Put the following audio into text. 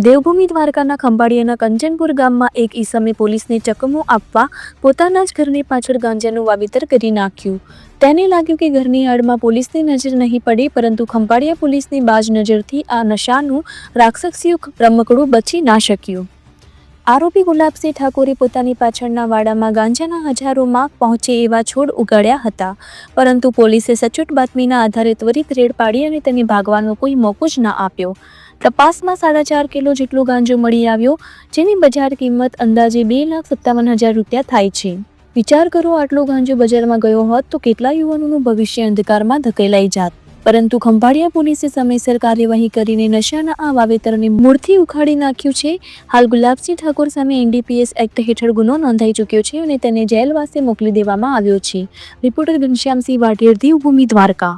દેવભૂમિ દ્વારકાના ખંભાળિયાના કંચનપુર ગામમાં એક ઈસમે પોલીસને ચકમો આપવા પોતાના જ ઘરની પાછળ ગાંજાનું વાવેતર કરી નાખ્યું. તેને લાગ્યું કે ઘરની આડમાં પોલીસની નજર નહીં પડે, પરંતુ ખંભાળિયા પોલીસની બાજ નજરથી આ નશાનું રાક્ષસીયું રમકડું બચી ના શક્યું. આરોપી ગુલાબસિંહ ઠાકોરે પોતાની પાછળના વાડામાં ગાંજાના હજારો માગ પહોંચે એવા છોડ ઉગાડ્યા હતા, પરંતુ પોલીસે સચોટ બાતમીના આધારે ત્વરિત રેડ પાડી અને તેને ભાગવાનો કોઈ મોકો જ ના આપ્યો. તપાસમાં 4.5 કિલો જેટલો ગાંજો મળી આવ્યો, જેની બજાર કિંમત અંદાજે 2,57,000 રૂપિયા થાય છે. વિચાર કરો, આટલો ગાંજો બજારમાં ગયો હોત તો કેટલા યુવાનોનું ભવિષ્ય અંધકારમાં ધકેલાઈ જાત. પરંતુ ખંભાળિયા પોલીસે સમયસર કાર્યવાહી કરીને નશાના આ વાવેતરને મૂળથી ઉખાડી નાખ્યું છે. હાલ ગુલાબસિંહ ઠાકોર સામે NDPS એક્ટ હેઠળ ગુનો નોંધાઈ ચૂક્યો છે અને તેને જેલવાસે મોકલી દેવામાં આવ્યો છે. રિપોર્ટર ઘનશ્યામસિંહ વાઢેર, દેવભૂમિ દ્વારકા.